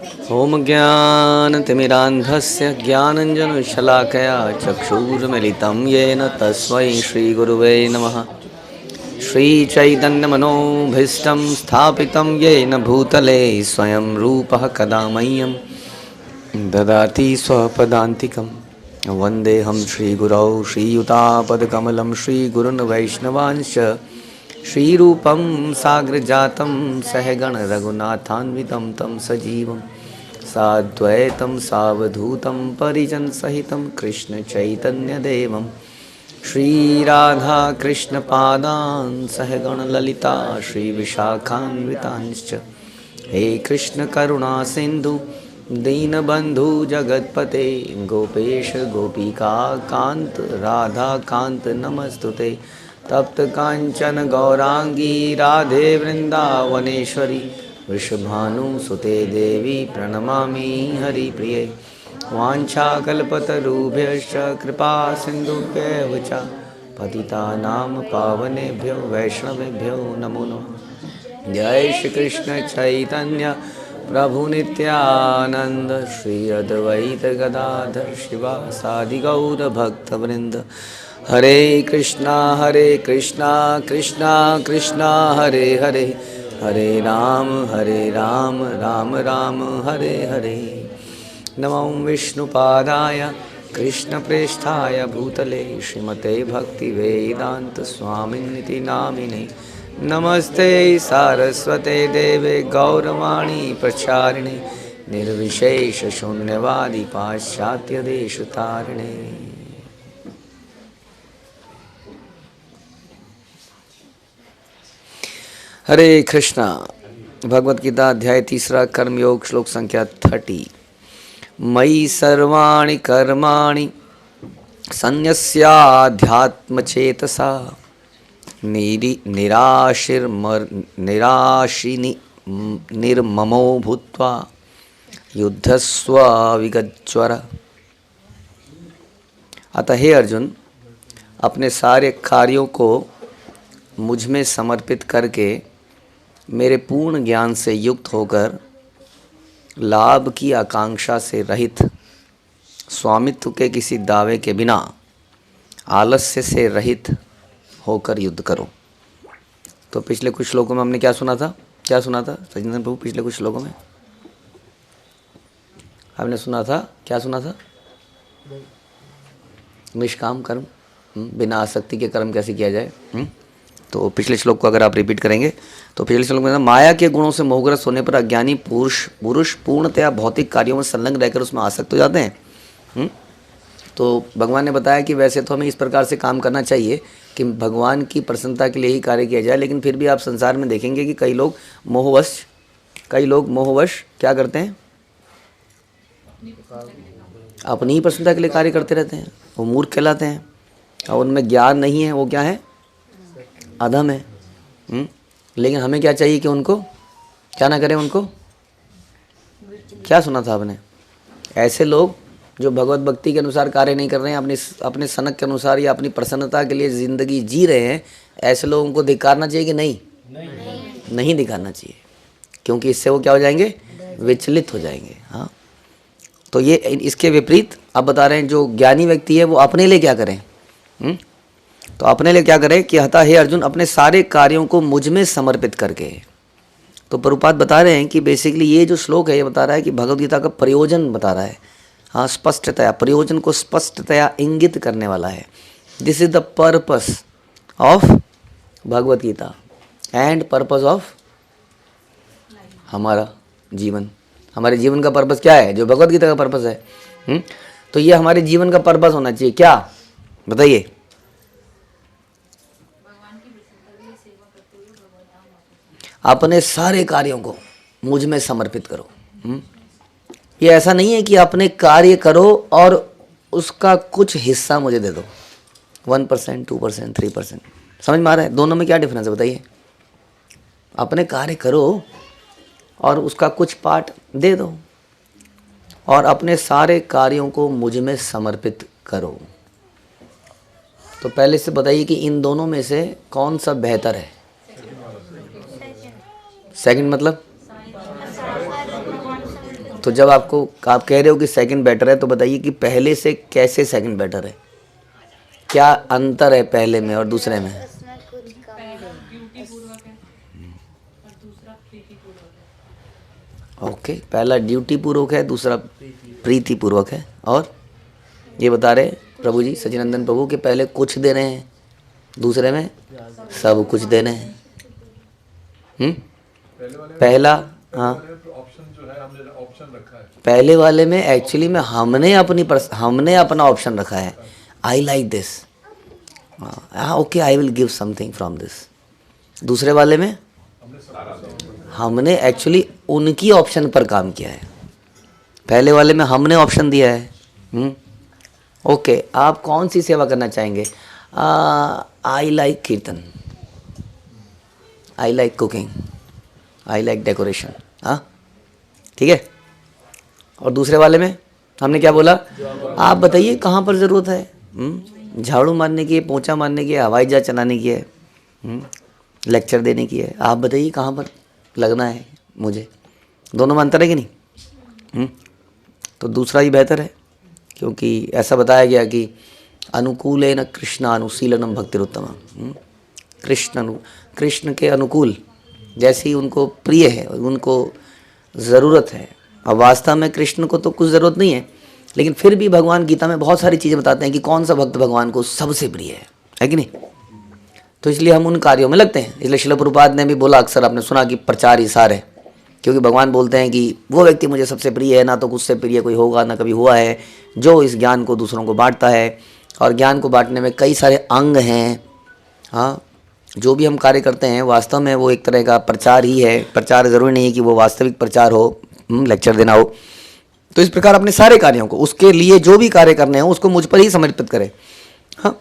ॐ ज्ञानतिमिरान्धस्य ज्ञानञ्जनशलाकया चक्षुरुन्मिलितं येन तस्मै श्रीगुरुवे नमः। श्रीचैतन्यमनोभीष्टं स्थापितं येन भूतले स्वयं रूपः कदा मह्यं ददाति स्वपदान्तिकं। वन्देऽहं श्रीगुरौ श्रीयुतापदकमलं श्रीगुरुन् वैष्णवांश्च श्रीरूपं साग्रजातं सहगण रघुनाथान्वितं तं सजीवं साद्वैतं सावधूतं परिजनसहितं कृष्णचैतन्यदेवं श्रीराधाकृष्णपादान् सहगण ललिता श्रीविशाखान्वितांश्च। हे कृष्ण करुणा सिन्धु दीनबन्धु जगत्पते गोपेश गोपिका कान्त राधा कान्त नमस्तुते। तप्त कांचन गौरांगी राधे वृंदावनेश्वरी वृषभानुसुते देवी प्रणमामि हरिप्रिये। वाञ्छाकल्पतरुभ्यश्च कृपा सिन्धुभ्येव च पतितानां पावनेभ्यो वैष्णवेभ्यो नमो नमः। जय श्री कृष्ण चैतन्य प्रभु नित्यानंद श्री अद्वैत गदाधर शिवासादि गौर भक्तवृंद। हरे कृष्णा कृष्णा कृष्णा हरे हरे, हरे राम राम राम हरे हरे। नमो विष्णुपादाय कृष्णप्रेष्ठाय भूतले श्रीमते भक्तिवेदांत स्वामिनिति नामिने। नमस्ते सारस्वते देवे गौरवाणी प्रचारिणे निर्विशेष शून्यवादी पाश्चात्य देशतारिणे। हरे कृष्णा। भगवत गीता अध्याय 3 कर्मयोग श्लोक संख्या 30। मयि सर्वाणि कर्माणि सन्न्यस्याध्यात्मचेतसा निर्ममो भूत्वा युद्धस्व विगज्वर। अतः हे अर्जुन, अपने सारे कार्यों को मुझ में समर्पित करके मेरे पूर्ण ज्ञान से युक्त होकर लाभ की आकांक्षा से रहित, स्वामित्व के किसी दावे के बिना, आलस्य से रहित होकर युद्ध करो। तो पिछले कुछ श्लोकों में हमने क्या सुना था सचिंदन प्रभु? पिछले कुछ श्लोकों में हमने सुना था, क्या सुना था? निष्काम कर्म, बिना आसक्ति के कर्म कैसे किया जाए। तो पिछले श्लोक को अगर आप रिपीट करेंगे तो पिछले श्लोक में माया के गुणों से मोहग्रस्त होने पर अज्ञानी पुरुष पूर्णतया भौतिक कार्यों में संलग्न रहकर उसमें आसक्त हो जाते हैं। तो भगवान ने बताया कि वैसे तो हमें इस प्रकार से काम करना चाहिए कि भगवान की प्रसन्नता के लिए ही कार्य किया जाए, लेकिन फिर भी आप संसार में देखेंगे कि कई लोग मोहवश क्या करते हैं? अपनी ही प्रसन्नता के लिए कार्य करते रहते हैं। वो मूर्ख कहलाते हैं और उनमें ज्ञान नहीं है, वो क्या है? अधम है। लेकिन हमें क्या चाहिए कि उनको क्या ना करें? उनको क्या सुना था आपने? ऐसे लोग जो भगवत भक्ति के अनुसार कार्य नहीं कर रहे हैं, अपने सनक के अनुसार या अपनी प्रसन्नता के लिए जिंदगी जी रहे हैं, ऐसे लोगों को धिक्कारना चाहिए कि नहीं? नहीं धिक्कारना चाहिए, क्योंकि इससे वो क्या हो जाएंगे? विचलित हो जाएंगे। हाँ, तो ये इसके विपरीत आप बता रहे हैं, जो ज्ञानी व्यक्ति है वो अपने लिए क्या करें? तो अपने लिए क्या करें कि अतः हे अर्जुन, अपने सारे कार्यों को मुझ में समर्पित करके। तो प्रभुपाद बता रहे हैं कि बेसिकली ये जो श्लोक है ये बता रहा है कि भगवद गीता का प्रयोजन बता रहा है। हाँ, स्पष्टतया प्रयोजन को स्पष्टतया इंगित करने वाला है। This is the purpose of Bhagavad Gita and purpose of हमारा जीवन। हमारे जीवन का पर्पस क्या है? जो भगवद गीता का पर्पस है। तो ये हमारे जीवन का पर्पस होना चाहिए। क्या बताइए? अपने सारे कार्यों को मुझ में समर्पित करो। ये ऐसा नहीं है कि अपने कार्य करो और उसका कुछ हिस्सा मुझे दे दो। 1%, 2%, 3%। समझ में आ रहा है? दोनों में क्या डिफरेंस है बताइए? अपने कार्य करो और उसका कुछ पार्ट दे दो, और अपने सारे कार्यों को मुझ में समर्पित करो। तो पहले से बताइए कि इन दोनों में से कौन सा बेहतर है? सेकंड मतलब तो जब आपको आप कह रहे हो कि सेकंड बेटर है, तो बताइए कि पहले से कैसे सेकंड बेटर है, क्या अंतर है पहले में और दूसरे में? उसमें कुछ कम ड्यूटी पूर्वक है और दूसरा प्रीति पूर्वक है। ओके, पहला ड्यूटी पूर्वक है, दूसरा प्रीति पूर्वक है। और ये बता रहे प्रभु जी, सचिनंदन प्रभु, के पहले कुछ दे रहे हैं, दूसरे में सब कुछ दे रहे हैं। पहला, हाँ, ऑप्शन जो है हमने ऑप्शन रखा है। पहले वाले में एक्चुअली में हमने अपना ऑप्शन रखा है, I like this, okay I will give something from this. दूसरे वाले में हमने एक्चुअली उनकी ऑप्शन पर काम किया है, पहले वाले में हमने ऑप्शन दिया है। ओके, आप कौन सी सेवा करना चाहेंगे? आई लाइक कीर्तन, I like cooking, I like decoration. हाँ, ठीक है। और दूसरे वाले में हमने क्या बोला? आप बताइए कहाँ पर ज़रूरत है? झाड़ू मारने की है, पोंछा मारने की है, हवाई जहाज चलाने की है, लेक्चर देने की है? आप बताइए कहाँ पर लगना है मुझे? दोनों में अंतर है कि नहीं? तो दूसरा ही बेहतर है, क्योंकि ऐसा बताया गया कि अनुकूलेन कृष्णानुशीलनम भक्तिरुत्तमा। कृष्ण के अनुकूल, जैसी उनको प्रिय है, उनको ज़रूरत है। और वास्तव में कृष्ण को तो कुछ ज़रूरत नहीं है, लेकिन फिर भी भगवान गीता में बहुत सारी चीज़ें बताते हैं कि कौन सा भक्त भगवान को सबसे प्रिय है कि नहीं? तो इसलिए हम उन कार्यों में लगते हैं। इसलिए श्रील प्रभुपाद ने भी बोला, अक्सर आपने सुना कि प्रचार ही सार है, क्योंकि भगवान बोलते हैं कि वो व्यक्ति मुझे सबसे प्रिय है, ना तो उससे प्रिय कोई होगा, ना कभी हुआ है, जो इस ज्ञान को दूसरों को बांटता है। और ज्ञान को बांटने में कई सारे अंग हैं। हाँ, जो भी हम कार्य करते हैं वास्तव में वो एक तरह का प्रचार ही है। प्रचार ज़रूरी नहीं है कि वो वास्तविक प्रचार हो, लेक्चर देना हो। तो इस प्रकार अपने सारे कार्यों को, उसके लिए जो भी कार्य करने हैं उसको मुझ पर ही समर्पित करें। हाँ,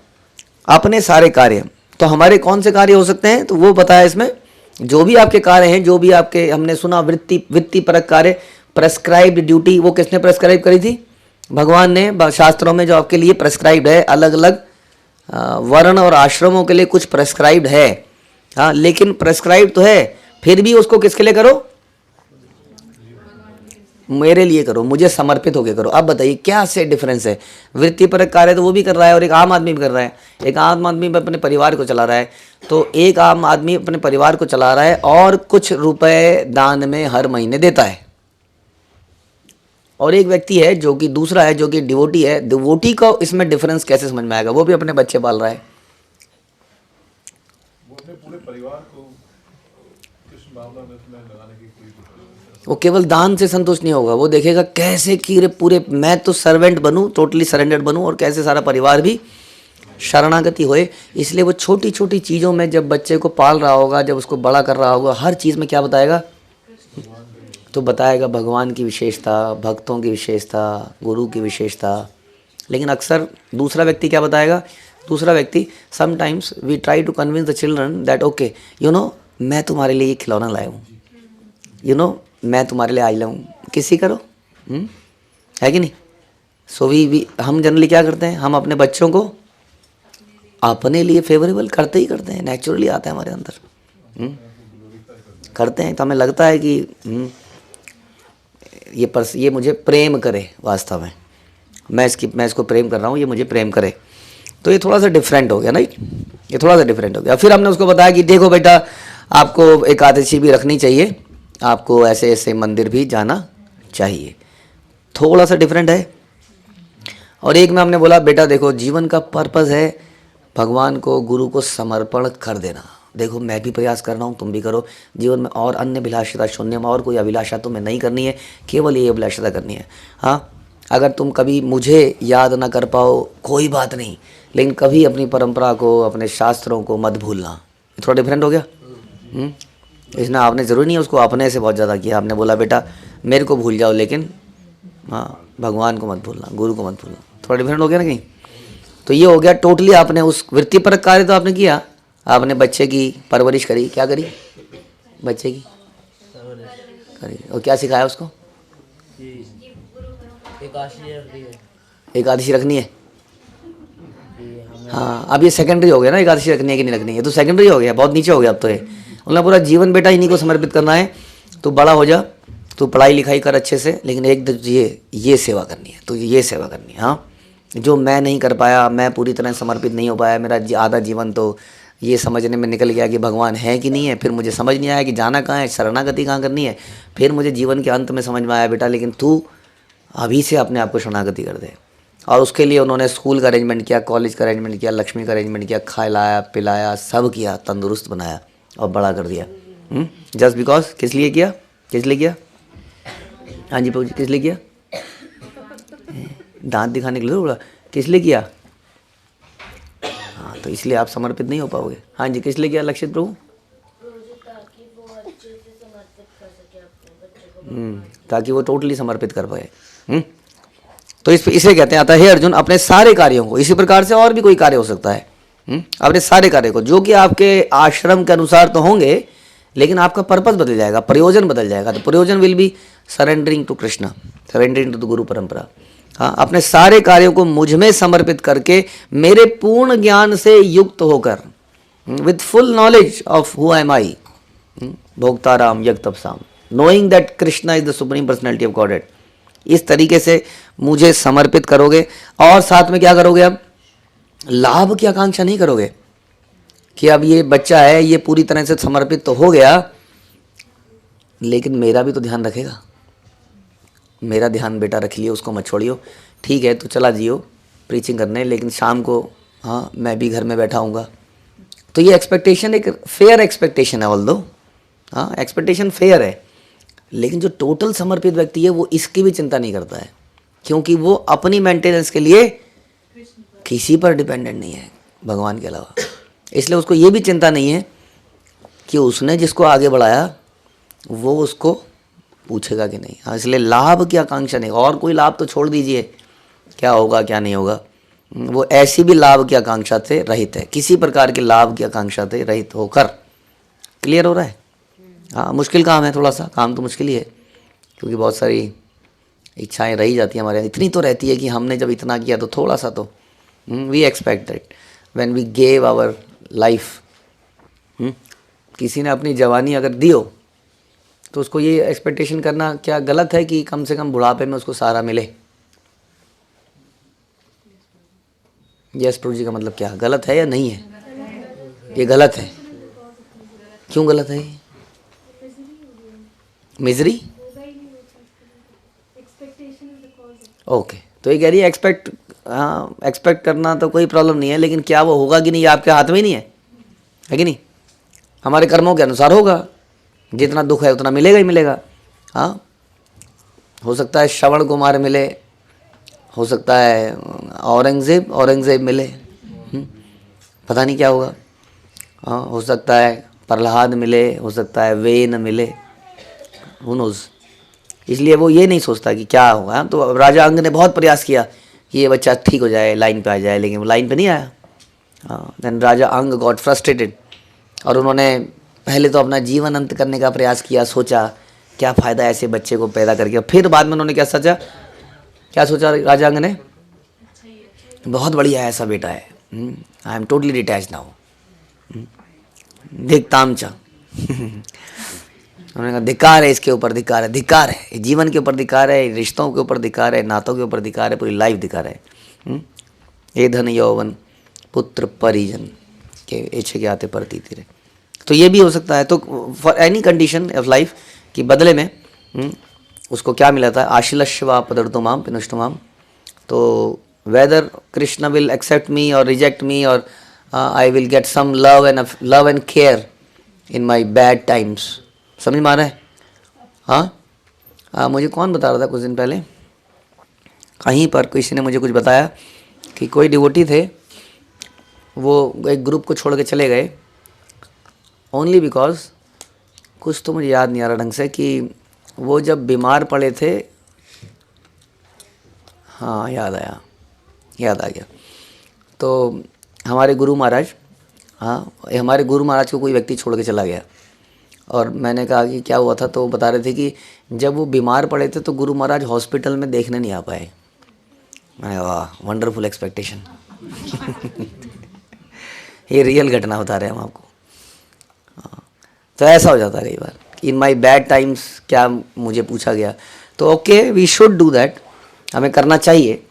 अपने सारे कार्य। तो हमारे कौन से कार्य हो सकते हैं? तो वो बताया इसमें, जो भी आपके कार्य हैं, जो भी आपके, हमने सुना वृत्ति परक कार्य, प्रेस्क्राइब्ड ड्यूटी, वो किसने प्रेस्क्राइब करी थी? भगवान ने। शास्त्रों में जो आपके लिए प्रेस्क्राइब्ड है, अलग अलग वर्ण और आश्रमों के लिए कुछ प्रेस्क्राइब्ड है। हाँ, लेकिन प्रेस्क्राइब तो है, फिर भी उसको किसके लिए करो? मेरे लिए करो, मुझे समर्पित होकर करो। अब बताइए क्या से डिफरेंस है? वृत्तिपरक कार्य तो वो भी कर रहा है और एक आम आदमी भी कर रहा है। एक आम आदमी अपने परिवार को चला रहा है, तो एक आम आदमी अपने परिवार को चला रहा है और कुछ रुपए दान में हर महीने देता है। और एक व्यक्ति है जो कि दूसरा है, जो कि डिवोटी है। डिवोटी को इसमें डिफरेंस कैसे समझ में आएगा? वो भी अपने बच्चे पाल रहा है, वो अपने पूरे परिवार को कृष्ण भावना में लगाने की कोई वो केवल दान से संतुष्ट नहीं होगा। वो देखेगा कैसे कि पूरे मैं तो सर्वेंट बनूं, टोटली सरेंडर बनूं, और कैसे सारा परिवार भी शरणागति होए। इसलिए वो छोटी छोटी चीज़ों में जब बच्चे को पाल रहा होगा, जब उसको बड़ा कर रहा होगा, हर चीज़ में क्या बताएगा? तो बताएगा भगवान की विशेषता, भक्तों की विशेषता, गुरु की विशेषता। लेकिन अक्सर दूसरा व्यक्ति क्या बताएगा? दूसरा व्यक्ति, sometimes we try to convince the children that okay you know मैं तुम्हारे लिए ये खिलौना लाया हूँ, यू नो मैं तुम्हारे लिए आई लाऊँ, किसी करो, है कि नहीं? सो वी हम जनरली क्या करते हैं? हम अपने बच्चों को अपने लिए फेवरेबल करते ही करते हैं, नेचुरली आता है हमारे अंदर। करते हैं तो हमें लगता है कि ये मुझे प्रेम करे। वास्तव में मैं इसको प्रेम कर रहा हूँ, ये मुझे प्रेम करे। तो ये थोड़ा सा डिफरेंट हो गया ना, ये थोड़ा सा डिफरेंट हो गया। फिर हमने उसको बताया कि देखो बेटा, आपको एकादशी भी रखनी चाहिए, आपको ऐसे ऐसे मंदिर भी जाना चाहिए। थोड़ा सा डिफरेंट है। और एक में हमने बोला बेटा देखो, जीवन का पर्पस है भगवान को, गुरु को समर्पण कर देना। देखो मैं भी प्रयास कर रहा हूँ, तुम भी करो। जीवन में और अन्य अभिलाषा शून्य में और कोई अभिलाषा तुम्हें नहीं करनी है, केवल ये अभिलाषा करनी है। हाँ, अगर तुम कभी मुझे याद ना कर पाओ कोई बात नहीं, लेकिन कभी अपनी परंपरा को, अपने शास्त्रों को मत भूलना। थोड़ा डिफरेंट हो गया। इसने आपने ज़रूरी नहीं उसको अपने से बहुत ज़्यादा किया। आपने बोला बेटा मेरे को भूल जाओ, लेकिन हाँ भगवान को मत भूलना, गुरु को मत भूलना। थोड़ा डिफरेंट हो गया ना कहीं? तो ये हो गया टोटली। आपने उस वृत्तिपरक कार्य तो आपने किया, आपने बच्चे की परवरिश करी। क्या करी? बच्चे की करी। और क्या सिखाया उसको? एकादशी रखनी है। हाँ, अब ये सेकेंडरी हो गया ना, एकादशी रखनी है कि नहीं रखनी है, तो सेकेंडरी हो गया, बहुत नीचे हो गया अब तो ये। मतलब पूरा जीवन बेटा इन्हीं को समर्पित करना है। तो बड़ा हो जा, तू पढ़ाई लिखाई कर अच्छे से, लेकिन एक ये सेवा करनी है, तो ये सेवा करनी है। हाँ, जो मैं नहीं कर पाया, मैं पूरी तरह समर्पित नहीं हो पाया, मेरा आधा जीवन तो ये समझने में निकल गया कि भगवान है कि नहीं है, फिर मुझे समझ नहीं आया कि जाना कहाँ है, शरणागति कहाँ करनी है, फिर मुझे जीवन के अंत में समझ में आया बेटा लेकिन तू अभी से अपने आप को शरणागति कर दे। और उसके लिए उन्होंने स्कूल का अरेंजमेंट किया, कॉलेज का अरेंजमेंट किया, लक्ष्मी का अरेंजमेंट किया, खिलाया पिलाया सब किया, तंदुरुस्त बनाया और बड़ा कर दिया। जस्ट बिकॉज किस लिए किया, किस लिए किया? हाँ जी प्रभु जी, किस लिए किया? दांत दिखाने के लिए बोला, किस लिए किया? हाँ, तो इसलिए आप समर्पित नहीं हो पाओगे। हाँ जी, किस लिए किया लक्षित प्रभु? ताकि वो अच्छे से समर्पित कर सके अपने बच्चे को, ताकि वो टोटली समर्पित कर पाए। तो इसे कहते हैं, आता है अर्जुन अपने सारे कार्यों को, इसी प्रकार से और भी कोई कार्य हो सकता है, अपने सारे कार्य को, जो कि आपके आश्रम के अनुसार तो होंगे लेकिन आपका पर्पस बदल जाएगा, प्रयोजन बदल जाएगा। तो प्रयोजन will be surrendering to Krishna, surrendering to the guru परंपरा। हाँ, अपने सारे कार्यों को मुझ में समर्पित करके मेरे पूर्ण ज्ञान से युक्त होकर, with full knowledge of who am I, भोक्ताराम यज्ञतपसाम, knowing that Krishna is the supreme personality of godhead, इस तरीके से मुझे समर्पित करोगे। और साथ में क्या करोगे? अब लाभ की आकांक्षा नहीं करोगे कि अब ये बच्चा है, ये पूरी तरह से समर्पित तो हो गया लेकिन मेरा भी तो ध्यान रखेगा, मेरा ध्यान बेटा रख लियो, उसको मत छोड़ियो, ठीक है तो चला जियो प्रीचिंग करने, लेकिन शाम को हाँ मैं भी घर में बैठा हूँगा। तो ये एक्सपेक्टेशन एक फेयर एक्सपेक्टेशन है, ऑल दो हाँ एक्सपेक्टेशन फेयर है, लेकिन जो टोटल समर्पित व्यक्ति है वो इसकी भी चिंता नहीं करता है, क्योंकि वो अपनी मेंटेनेंस के लिए किसी पर डिपेंडेंट नहीं है भगवान के अलावा। इसलिए उसको ये भी चिंता नहीं है कि उसने जिसको आगे बढ़ाया वो उसको पूछेगा कि नहीं। हाँ, इसलिए लाभ की आकांक्षा नहीं, और कोई लाभ तो छोड़ दीजिए, क्या होगा क्या नहीं होगा, वो ऐसी भी लाभ की आकांक्षा से रहित है, किसी प्रकार के लाभ की आकांक्षा से रहित होकर। क्लियर हो रहा है? हाँ, मुश्किल काम है, थोड़ा सा काम तो मुश्किल ही है, क्योंकि बहुत सारी इच्छाएं रही जाती हैं हमारे, इतनी तो रहती है कि हमने जब इतना किया तो थोड़ा सा तो we expect that when we gave our life. किसी ने अपनी जवानी अगर दी हो तो उसको ये एक्सपेक्टेशन करना क्या गलत है कि कम से कम बुढ़ापे में उसको सहारा मिले? यस प्रभु जी का मतलब क्या गलत है या नहीं है? ये गलत है। क्यों गलत है? मिजरी? ओके, तो ये कह रही है एक्सपेक्ट करना तो कोई प्रॉब्लम नहीं है, लेकिन क्या वो होगा कि नहीं ये आपके हाथ में ही नहीं है कि नहीं? हमारे कर्मों के अनुसार होगा, जितना दुख है उतना मिलेगा ही मिलेगा। हाँ, हो सकता है श्रवण कुमार मिले, हो सकता है औरंगजेब मिले, पता नहीं क्या होगा। हाँ, हो सकता है प्रहलाद मिले, हो सकता है वेन मिले, हु नोज। इसलिए वो ये नहीं सोचता कि क्या होगा। तो राजा अंग ने बहुत प्रयास किया कि ये बच्चा ठीक हो जाए, लाइन पे आ जाए, लेकिन वो लाइन पे नहीं आया। देन राजा अंग गॉट फ्रस्ट्रेटेड, और उन्होंने पहले तो अपना जीवन अंत करने का प्रयास किया, सोचा क्या फ़ायदा ऐसे बच्चे को पैदा करके। फिर बाद में उन्होंने क्या सोचा राजा अंग ने? बहुत बढ़िया है, ऐसा बेटा है, I am totally detach now, धिक्तामचा। उन्होंने कहा धिक्कार है इसके ऊपर, धिक्कार है, धिक्कार है, जीवन के ऊपर धिक्कार है, रिश्तों के ऊपर धिक्कार है, नातों के ऊपर धिक्कार है, पूरी लाइफ धिक्कार है। ये धन यौवन पुत्र परिजन के इच्छे के आते परती तेरे। तो ये भी हो सकता है। तो for any condition of life कि बदले में उसको क्या मिला था? आशिलश्वा पदर्तो माम पिनुष्टु माम। तो whether Krishna will accept me और रिजेक्ट मी, और I will get some love and care in my bad times. समझ में आ रहा है? हाँ, मुझे कौन बता रहा था कुछ दिन पहले, कहीं पर किसी ने मुझे कुछ बताया कि कोई डिवोटी थे, वो एक ग्रुप को छोड़ के चले गए ओनली बिकॉज, कुछ तो मुझे याद नहीं आ रहा ढंग से, कि वो जब बीमार पड़े थे, हाँ याद आ गया। तो हमारे गुरु महाराज को कोई व्यक्ति छोड़ के चला गया, और मैंने कहा कि क्या हुआ था, तो वो बता रहे थे कि जब वो बीमार पड़े थे तो गुरु महाराज हॉस्पिटल में देखने नहीं आ पाए। मैं वाह, वंडरफुल एक्सपेक्टेशन। ये रियल घटना बता रहे हैं हम आपको। तो ऐसा हो जाता है कई बार, इन माई बैड टाइम्स क्या मुझे पूछा गया, तो okay we should do that, हमें करना चाहिए,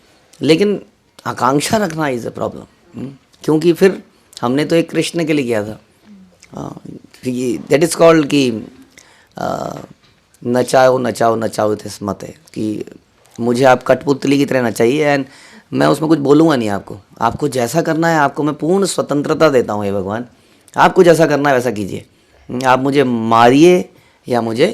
लेकिन आकांक्षा रखना इज़ अ प्रॉब्लम। क्योंकि फिर हमने तो एक कृष्ण के लिए किया था, दैट इज़ कॉल्ड कि नचाओ नचाओ नचाओ इस मत है कि मुझे आप कठपुतली की तरह नचाइए एंड मैं उसमें कुछ बोलूँगा नहीं आपको, आपको जैसा करना है, आपको मैं पूर्ण स्वतंत्रता देता हूँ। हे भगवान, आपको जैसा करना है वैसा कीजिए, आप मुझे मारिए या मुझे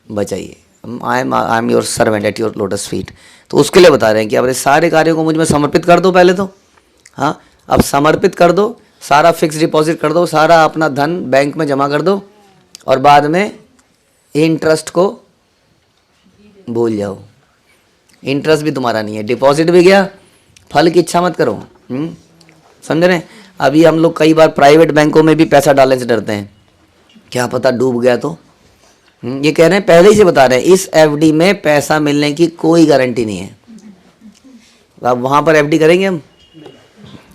बचाइए, I am your servant at your lotus feet. तो उसके लिए बता रहे हैं कि अपने सारे कार्यों को मुझ में समर्पित कर दो पहले तो, हाँ अब समर्पित कर दो, सारा फिक्स डिपॉजिट कर दो, सारा अपना धन बैंक में जमा कर दो और बाद में इंटरेस्ट को भूल जाओ। इंटरेस्ट भी तुम्हारा नहीं है, डिपॉजिट भी गया, फल की इच्छा मत करो। समझ रहे हैं? अभी हम लोग कई बार प्राइवेट बैंकों में भी पैसा डालने से डरते हैं, क्या पता डूब गया तो। ये कह रहे हैं, पहले ही से बता रहे हैं, इस एफडी में पैसा मिलने की कोई गारंटी नहीं है। अब वहाँ पर एफडी करेंगे हम,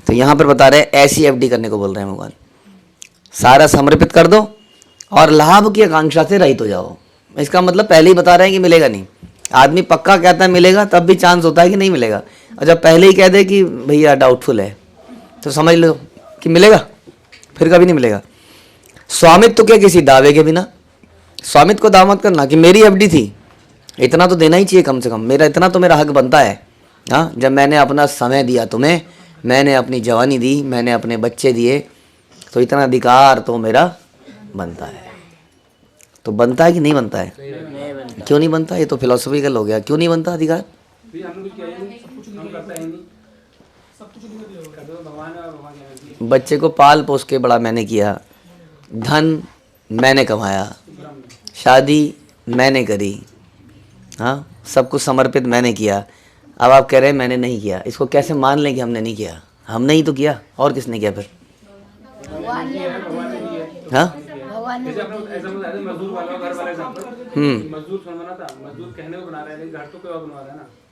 तो यहाँ पर बता रहे हैं ऐसी एफडी करने को बोल रहे हैं भगवान। सारा समर्पित कर दो और लाभ की आकांक्षा से रहित हो जाओ। इसका मतलब पहले ही बता रहे हैं कि मिलेगा नहीं। आदमी पक्का कहता है मिलेगा, तब भी चांस होता है कि नहीं मिलेगा, और जब पहले ही कह दे कि भैया डाउटफुल है तो समझ लो कि मिलेगा, फिर कभी नहीं मिलेगा। स्वामित्व के किसी दावे के बिना, स्वामित्व को दावा मत करना कि मेरी एफडी थी, इतना तो देना ही चाहिए कम से कम, मेरा इतना तो मेरा हक बनता है। हाँ, जब मैंने अपना समय दिया तुम्हें, मैंने अपनी जवानी दी, मैंने अपने बच्चे दिए, तो इतना अधिकार तो मेरा बनता है। तो बनता है कि नहीं बनता है? क्यों नहीं बनता? ये तो फिलोसफिकल हो गया। क्यों नहीं बनता अधिकार? बच्चे को पाल पोस के बड़ा मैंने किया, धन मैंने कमाया, शादी मैंने करी, हाँ सब कुछ समर्पित मैंने किया। अब आप कह रहे हैं मैंने नहीं किया, इसको कैसे मान लें कि हमने नहीं किया? हमने ही तो किया, और किसने किया फिर? हाँ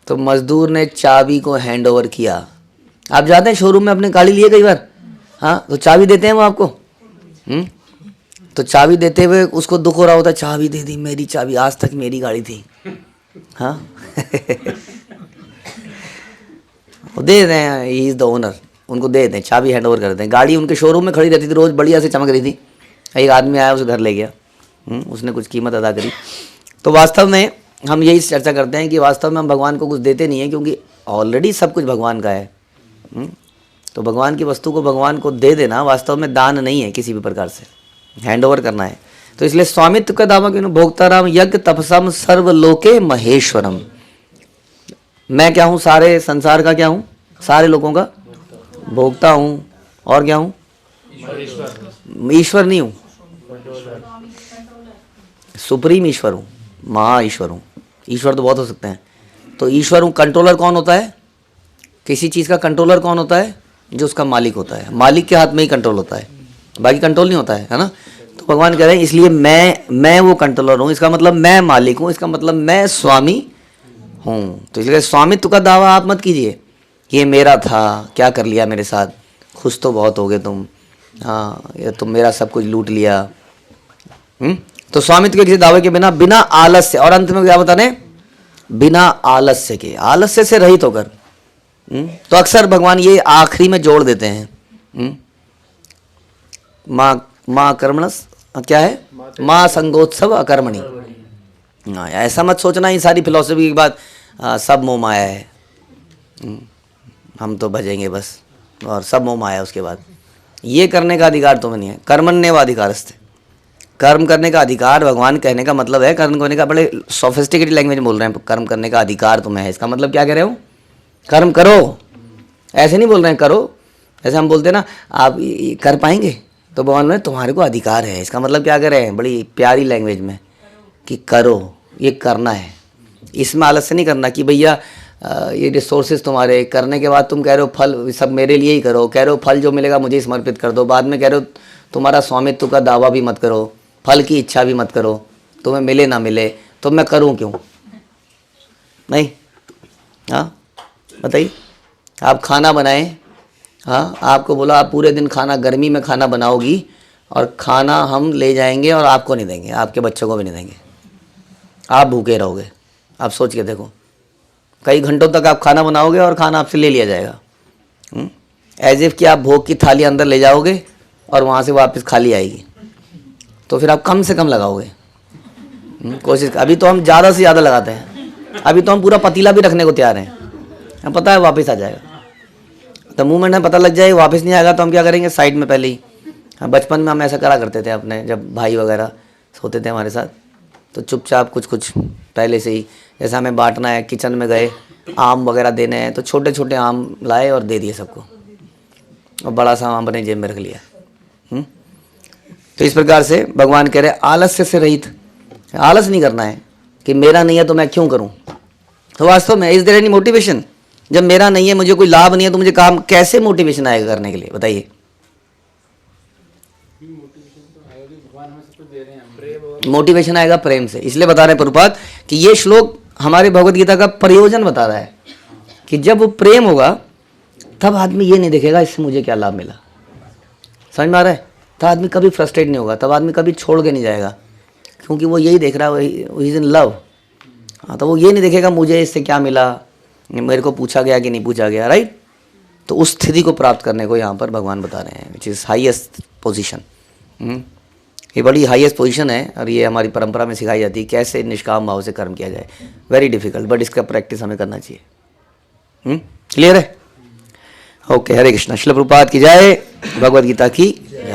तो मजदूर ने चाबी को हैंड ओवर किया। आप जाते हैं शोरूम में, अपने गाड़ी लिए कई बार, हाँ तो चाबी देते हैं वो आपको। तो चाबी देते हुए उसको दुख हो रहा होता है, चाबी दे दी, मेरी चाबी, आज तक मेरी गाड़ी थी। हाँ वो दे दें, ही इज द ओनर, उनको दे दें, चाबी हैंड ओवर कर दें। गाड़ी उनके शोरूम में खड़ी रहती थी, रोज बढ़िया से चमक रही थी, एक आदमी आया उसे घर ले गया, उसने कुछ कीमत अदा करी। तो वास्तव में हम यही चर्चा करते हैं कि वास्तव में हम भगवान को कुछ देते नहीं हैं, क्योंकि ऑलरेडी सब कुछ भगवान का है। तो भगवान की वस्तु को भगवान को दे देना वास्तव में दान नहीं है, किसी भी प्रकार से हैंड ओवर करना है। तो इसलिए स्वामित्व का दावा क्यों? भोक्ताराम यज्ञ तपसम सर्वलोके महेश्वरम। मैं क्या हूँ? सारे संसार का क्या हूँ? सारे लोगों का भोक्ता हूँ। और क्या हूँ? ईश्वर नहीं हूँ, सुप्रीम ईश्वर हूँ, महा ईश्वर हूँ। ईश्वर तो बहुत हो सकते हैं। तो ईश्वर हूँ। कंट्रोलर कौन होता है? किसी चीज़ का कंट्रोलर कौन होता है? जो उसका मालिक होता है। मालिक के हाथ में ही कंट्रोल होता है, बाकी कंट्रोल नहीं होता है ना। तो भगवान कह रहे हैं इसलिए मैं वो कंट्रोलर हूँ, इसका मतलब मैं मालिक हूँ, इसका मतलब मैं स्वामी हूँ। तो इसलिए स्वामित्व का दावा आप मत कीजिए, ये मेरा था, क्या कर लिया मेरे साथ, खुश तो बहुत हो गए तुम, हाँ ये तुम मेरा सब कुछ लूट लिया। तो स्वामित्व के किसी दावे के बिना, बिना आलस्य, और अंत में क्या बताने? बिना आलस्य के, आलस्य से रहित होकर। तो अक्सर भगवान ये आखिरी में जोड़ देते हैं, माँ कर्मणस, क्या है? माँ संगोत्सव अकर्मणि। हाँ, ऐसा मत सोचना ये सारी फिलॉसफी की बात सब मोह माया है, हम तो भजेंगे बस, और सब मोह माया। उसके बाद ये करने का अधिकार तुम्हें नहीं है। कर्मण्येव अधिकारस्ते, कर्म करने का अधिकार भगवान कहने का मतलब है, कर्म करने का, बड़े सोफिस्टिकेटेड लैंग्वेज में बोल रहे हैं, कर्म करने का अधिकार तुम्हें है। इसका मतलब क्या कह रहे हो? कर्म करो। ऐसे नहीं बोल रहे हैं करो, जैसे हम बोलते हैं ना आप कर पाएंगे, तो भगवान ने तुम्हारे को अधिकार है। इसका मतलब क्या कह रहे हैं बड़ी प्यारी लैंग्वेज में कि करो, ये करना है। इसमें आलस्य नहीं करना कि भैया ये रिसोर्सेज तुम्हारे, करने के बाद तुम कह रहे हो फल सब मेरे लिए ही करो, कह रहे हो फल जो मिलेगा मुझे समर्पित कर दो, बाद में कह रहे हो तुम्हारा स्वामित्व का दावा भी मत करो, फल की इच्छा भी मत करो, तुम्हें मिले ना मिले, तो मैं करूं क्यों? नहीं, हाँ बताइए। आप खाना बनाएं, हाँ आपको बोला आप पूरे दिन खाना, गर्मी में खाना बनाओगी और खाना हम ले जाएंगे और आपको नहीं देंगे, आपके बच्चों को भी नहीं देंगे, आप भूखे रहोगे। आप सोच के देखो, कई घंटों तक आप खाना बनाओगे और खाना आपसे ले लिया जाएगा, एज इफ़ कि आप भोग की थाली अंदर ले जाओगे और वहाँ से वापस खाली आएगी। तो फिर आप कम से कम लगाओगे, कोशिश। अभी तो हम ज़्यादा से ज़्यादा लगाते हैं, अभी तो हम पूरा पतीला भी रखने को तैयार हैं, हमें पता है वापस आ जाएगा। तो मूवमेंट हमें पता लग जाए वापस नहीं आएगा तो हम क्या करेंगे, साइड में पहले ही। हाँ, बचपन में हम ऐसा करा करते थे अपने, जब भाई वगैरह सोते थे हमारे साथ तो चुपचाप कुछ कुछ पहले से ही, जैसा हमें बांटना है, किचन में गए आम वगैरह देने हैं तो छोटे छोटे आम लाए और दे दिए सबको, और बड़ा सा आम अपने जेब में रख लिया। तो इस प्रकार से भगवान कह रहे आलस्य से रहित, आलस नहीं करना है कि मेरा नहीं है तो मैं क्यों करूं। तो वास्तव में इज देयर एनी मोटिवेशन? जब मेरा नहीं है, मुझे कोई लाभ नहीं है, तो मुझे काम कैसे मोटिवेशन आएगा करने के लिए, बताइए। मोटिवेशन आएगा प्रेम से। इसलिए बता रहे हैं प्रभुपाद कि ये श्लोक हमारे भगवत गीता का प्रयोजन बता रहा है कि जब वो प्रेम होगा तब आदमी ये नहीं देखेगा इससे मुझे क्या लाभ मिला, समझ में आ रहा है? तब आदमी कभी फ्रस्ट्रेट नहीं होगा, तब आदमी कभी छोड़ के नहीं जाएगा, क्योंकि वो यही देख रहा है, ही इज इन लव। हाँ, तो वो ये नहीं देखेगा मुझे इससे क्या मिला, मेरे को पूछा गया कि नहीं पूछा गया, राइट? तो उस स्थिति को प्राप्त करने को यहाँ पर भगवान बता रहे हैं, विच इज़ हाईएस्ट पोजीशन। ये बड़ी हाईएस्ट पोजीशन है और ये हमारी परंपरा में सिखाई जाती है कैसे निष्काम भाव से कर्म किया जाए। वेरी डिफिकल्ट, बट इसका प्रैक्टिस हमें करना चाहिए। क्लियर है? ओके, हरे कृष्णा। श्रील प्रभुपाद की जय, भगवद गीता की